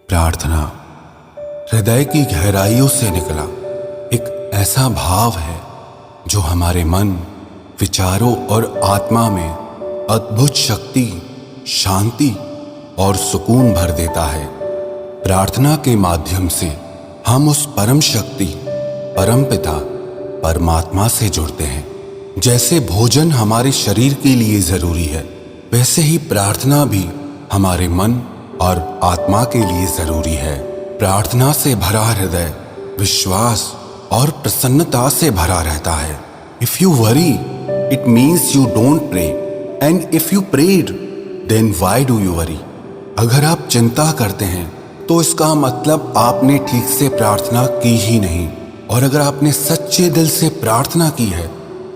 प्रार्थना हृदय की गहराइयों से निकला एक ऐसा भाव है जो हमारे मन, विचारों और आत्मा में अद्भुत शक्ति, शांति और सुकून भर देता है। प्रार्थना के माध्यम से हम उस परम शक्ति, परम पिता, परमात्मा से जुड़ते हैं। जैसे भोजन हमारे शरीर के लिए जरूरी है, वैसे ही प्रार्थना भी हमारे मन और आत्मा के लिए जरूरी है। प्रार्थना से भरा हृदय विश्वास और प्रसन्नता से भरा रहता है। If you worry it means you don't pray, and if you prayed then why do you worry. अगर आप चिंता करते हैं तो इसका मतलब आपने ठीक से प्रार्थना की ही नहीं, और अगर आपने सच्चे दिल से प्रार्थना की है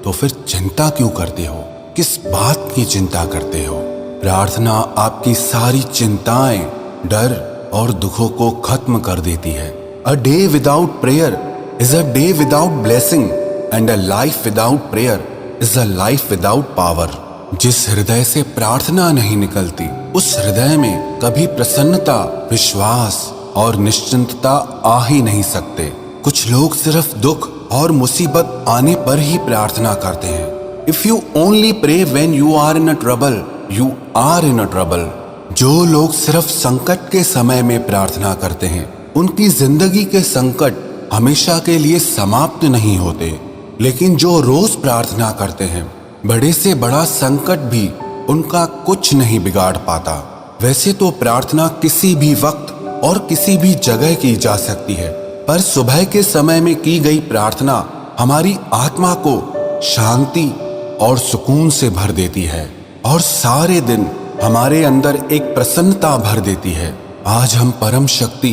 तो फिर चिंता क्यों करते हो? किस बात की चिंता करते हो? प्रार्थना आपकी सारी चिंताएं, डर और दुखों को खत्म कर देती है। A day without prayer is a day without blessing, and a life without prayer is a life without power. जिस हृदय से प्रार्थना नहीं निकलती, उस हृदय में कभी प्रसन्नता, विश्वास और निश्चिंतता आ ही नहीं सकते। कुछ लोग सिर्फ दुख और मुसीबत आने पर ही प्रार्थना करते हैं। If you only pray when you are in a trouble, you are in a trouble. जो लोग सिर्फ संकट के समय में प्रार्थना करते हैं, उनकी जिंदगी के संकट हमेशा के लिए समाप्त नहीं होते। लेकिन जो रोज प्रार्थना करते हैं, बड़े से बड़ा संकट भी उनका कुछ नहीं बिगाड़ पाता। वैसे तो प्रार्थना किसी भी वक्त और किसी भी जगह की जा सकती है, पर सुबह के समय में की गई प्रार्थना हमारी आत्मा को शांति और सुकून से भर देती है और सारे दिन हमारे अंदर एक प्रसन्नता भर देती है। आज हम परम शक्ति,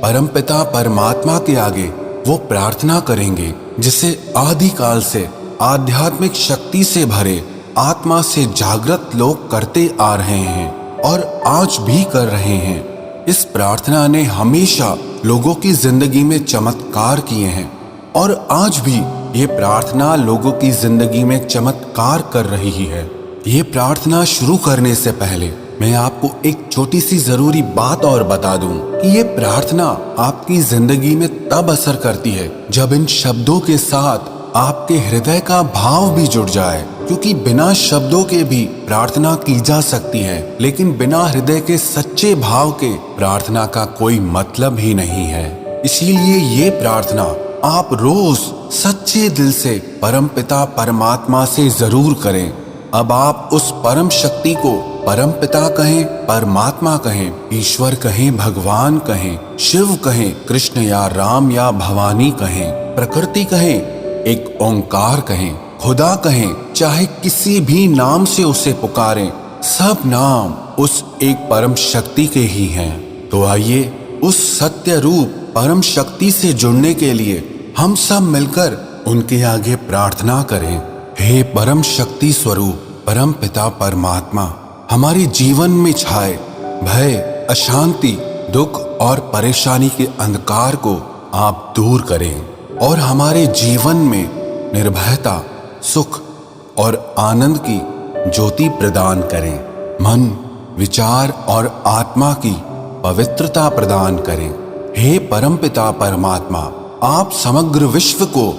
परम पिता परमात्मा के आगे वो प्रार्थना करेंगे जिसे आदिकाल से आध्यात्मिक शक्ति से भरे, आत्मा से जागृत लोग करते आ रहे हैं और आज भी कर रहे हैं। इस प्रार्थना ने हमेशा लोगों की जिंदगी में चमत्कार किए हैं और आज भी ये प्रार्थना लोगों की जिंदगी में चमत्कार कर रही है। ये प्रार्थना शुरू करने से पहले मैं आपको एक छोटी सी जरूरी बात और बता दूं कि ये प्रार्थना आपकी जिंदगी में तब असर करती है जब इन शब्दों के साथ आपके हृदय का भाव भी जुड़ जाए, क्योंकि बिना शब्दों के भी प्रार्थना की जा सकती है, लेकिन बिना हृदय के सच्चे भाव के प्रार्थना का कोई मतलब ही नहीं है। इसीलिए ये प्रार्थना आप रोज सच्चे दिल से परमपिता परमात्मा से जरूर करें। अब आप उस परम शक्ति को परम पिता कहें, परमात्मा कहें, ईश्वर कहें, भगवान कहें, शिव कहें, कृष्ण या राम या भवानी कहें, प्रकृति कहें, एक ओंकार कहें, खुदा कहें, चाहे किसी भी नाम से उसे पुकारें, सब नाम उस एक परम शक्ति के ही हैं। तो आइए उस सत्य रूप परम शक्ति से जुड़ने के लिए हम सब मिलकर उनके आगे प्रार्थना करें। हे परम शक्ति स्वरूप परम पिता परमात्मा, हमारे जीवन में छाए भय, अशांति, दुख और परेशानी के अंधकार को आप दूर करें और हमारे जीवन में निर्भयता, सुख और आनंद की ज्योति प्रदान करें। मन, विचार और आत्मा की पवित्रता प्रदान करें। हे परमपिता परमात्मा, आप समग्र विश्व को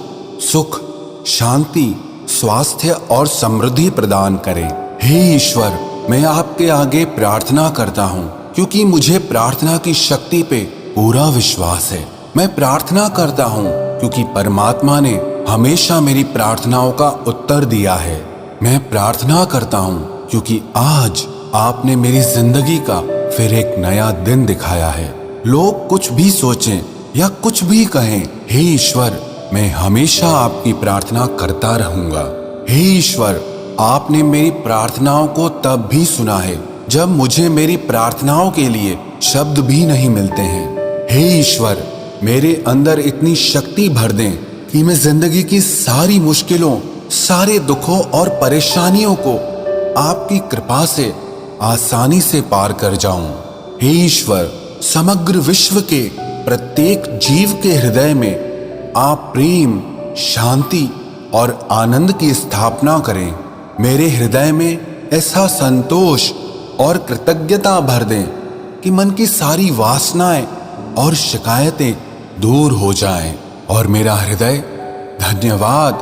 सुख, शांति, स्वास्थ्य और समृद्धि प्रदान करें। हे ईश्वर, मैं आपके आगे प्रार्थना करता हूँ क्योंकि मुझे प्रार्थना की शक्ति पे पूरा विश्वास है। मैं प्रार्थना करता हूँ क्योंकि परमात्मा ने हमेशा मेरी प्रार्थनाओं का उत्तर दिया है। मैं प्रार्थना करता हूँ क्योंकि आज आपने मेरी जिंदगी का फिर एक नया दिन दिखाया है। लोग कुछ भी सोचें या कुछ भी कहें, हे ईश्वर, मैं हमेशा आपकी प्रार्थना करता रहूंगा। हे ईश्वर, आपने मेरी प्रार्थनाओं को तब भी सुना है जब मुझे मेरी प्रार्थनाओं के लिए शब्द भी नहीं मिलते हैं। हे ईश्वर, मेरे अंदर इतनी शक्ति भर दें कि मैं जिंदगी की सारी मुश्किलों, सारे दुखों और परेशानियों को आपकी कृपा से आसानी से पार कर जाऊं। हे ईश्वर, समग्र विश्व के प्रत्येक जीव के हृदय में आप प्रेम, शांति और आनंद की स्थापना करें। मेरे हृदय में ऐसा संतोष और कृतज्ञता भर दें कि मन की सारी वासनाएं और शिकायतें दूर हो जाएं और मेरा हृदय धन्यवाद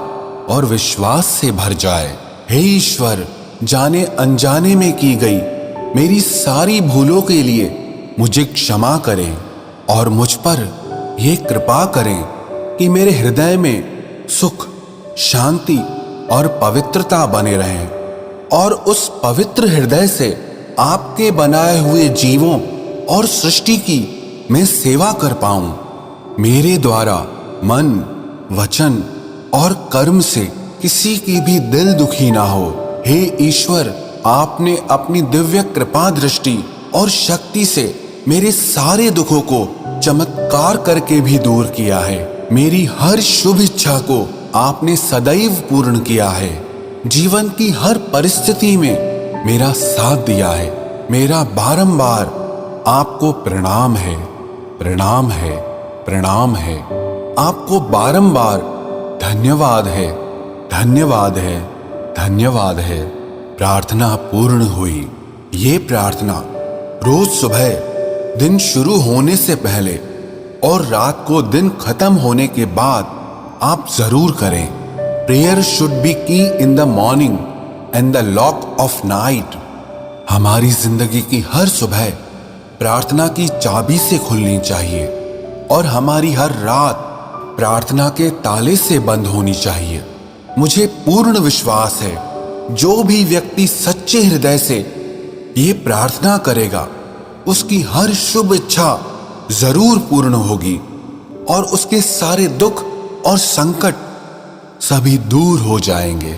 और विश्वास से भर जाए। हे ईश्वर, जाने अनजाने में की गई मेरी सारी भूलों के लिए मुझे क्षमा करें और मुझ पर यह कृपा करें कि मेरे हृदय में सुख, शांति और पवित्रता बने रहें और उस पवित्र हृदय से आपके बनाए हुए जीवों और सृष्टि की मैं सेवा कर पाऊं। मेरे द्वारा मन, वचन और कर्म से किसी की भी दिल दुखी ना हो। हे ईश्वर, आपने अपनी दिव्य कृपा दृष्टि और शक्ति से मेरे सारे दुखों को चमत्कार करके भी दूर किया है। मेरी हर शुभ इच्छा को आपने सदैव पूर्ण किया है। जीवन की हर परिस्थिति में मेरा साथ दिया है। मेरा बारंबार आपको प्रणाम है, प्रणाम है, प्रणाम है। आपको बारंबार धन्यवाद है, धन्यवाद है, धन्यवाद है। प्रार्थना पूर्ण हुई। ये प्रार्थना रोज सुबह दिन शुरू होने से पहले और रात को दिन खत्म होने के बाद आप जरूर करें। प्रेयर शुड बी की in the morning and the lock of night. हमारी जिंदगी की हर सुबह प्रार्थना की चाबी से खुलनी चाहिए और हमारी हर रात प्रार्थना के ताले से बंद होनी चाहिए। मुझे पूर्ण विश्वास है, जो भी व्यक्ति सच्चे हृदय से ये प्रार्थना करेगा उसकी हर शुभ इच्छा जरूर पूर्ण होगी और उसके सारे दुख और संकट सभी दूर हो जाएंगे।